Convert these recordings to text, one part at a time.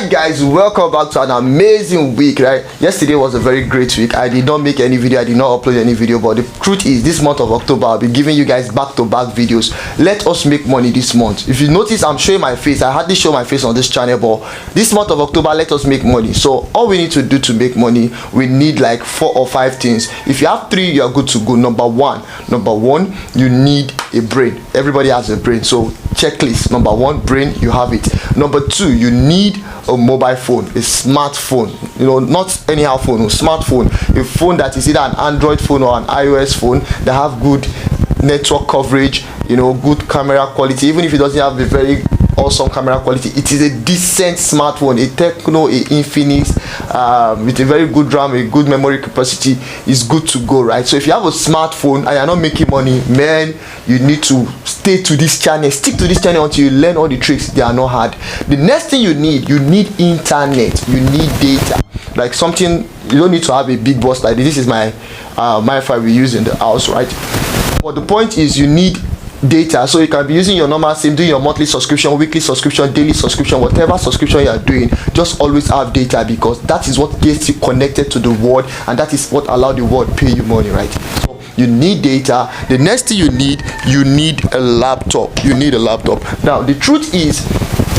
Alright guys, welcome back to an amazing week. Right, yesterday was a very great week. I did not make any video, I did not upload any video, but the truth is this month of October I'll be giving you guys back-to-back videos. Let us make money this month. If you notice, I'm showing my face. I hardly show my face on this channel, but this month of October, let us make money. So all we need to do to make money, we need like 4 or 5 things. If you have 3, you are good to go. Number one, you need a brain. Everybody has a brain, so checklist. Number 1, brain, you have it. Number 2, you need a mobile phone, a smartphone, not anyhow phone, a smartphone, a phone that is either an Android phone or an iOS phone that have good network coverage, good camera quality. Even if it doesn't have a very awesome camera quality, it is a decent smartphone. A Techno, a Infinix, with a very good RAM, a good memory capacity, is good to go, right? So if you have a smartphone and you're not making money, man, you need to stay to this channel, stick to this channel until you learn all the tricks. They are not hard. The next thing you need internet, you need data. Like something, you don't need to have a big box like this. This is my Wi-Fi we use in the house, right? But the point is you need data, so you can be using your normal SIM, doing your monthly subscription, weekly subscription, daily subscription, whatever subscription you are doing. Just always have data, because that is what gets you connected to the world, and that is what allows the world pay you money, right? So you need data. The next thing you need a laptop. You need a laptop. Now the truth is,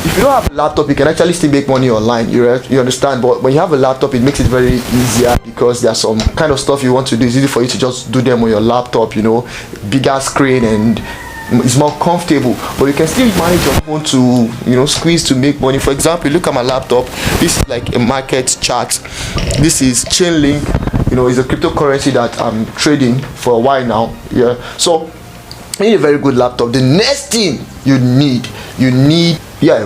if you don't have a laptop, you can actually still make money online. You understand? But when you have a laptop, it makes it very easier, because there's some kind of stuff you want to do. It's easy for you to just do them on your laptop, bigger screen, and it's more comfortable. But you can still manage your phone to squeeze to make money. For example, look at my laptop. This is like a market chart. This is Chainlink. It's a cryptocurrency that I'm trading for a while now. So you need a very good laptop. The next thing you need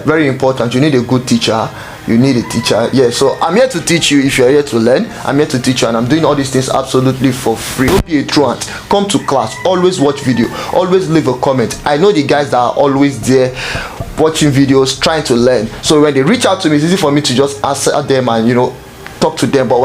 very important, you need a good teacher. You need a teacher. So I'm here to teach you. If you're here to learn, I'm here to teach you, and I'm doing all these things absolutely for free. Don't be a truant. Come to class. Always watch video. Always leave a comment. I know the guys that are always there watching videos, trying to learn. So when they reach out to me, it's easy for me to just answer them and talk to them. But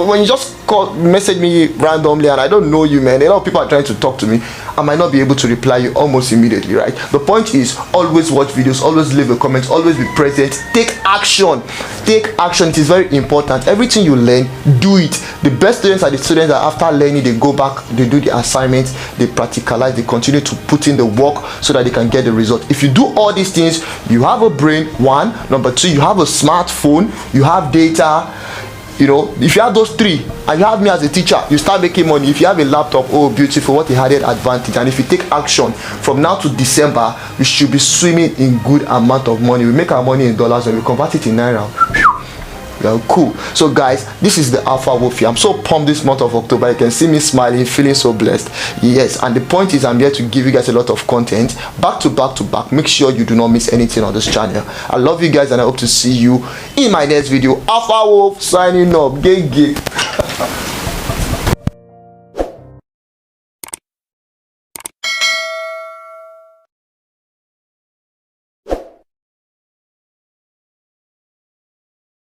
when you just message me randomly and I don't know you, man, a lot of people are trying to talk to me, I might not be able to reply you almost immediately, right? The point is, always watch videos, always leave a comment, always be present, take action. It is very important. Everything you learn, do it. The best students are the students that after learning, they go back, they do the assignments, they practicalize, they continue to put in the work so that they can get the result. If you do all these things, you have a brain, 1. Number 2, you have a smartphone, you have data. If you have those 3 and you have me as a teacher, you start making money. If you have a laptop, oh beautiful, what a added advantage. And if you take action from now to December, we should be swimming in good amount of money. We make our money in dollars and we convert it in naira. Yeah, cool. So guys, this is the Alpha Wolf here. I'm so pumped this month of October. You can see me smiling, feeling so blessed. Yes, and the point is, I'm here to give you guys a lot of content back to back. Make sure you do not miss anything on this channel. I love you guys, and I hope to see you in my next video. Alpha Wolf signing up. Gay.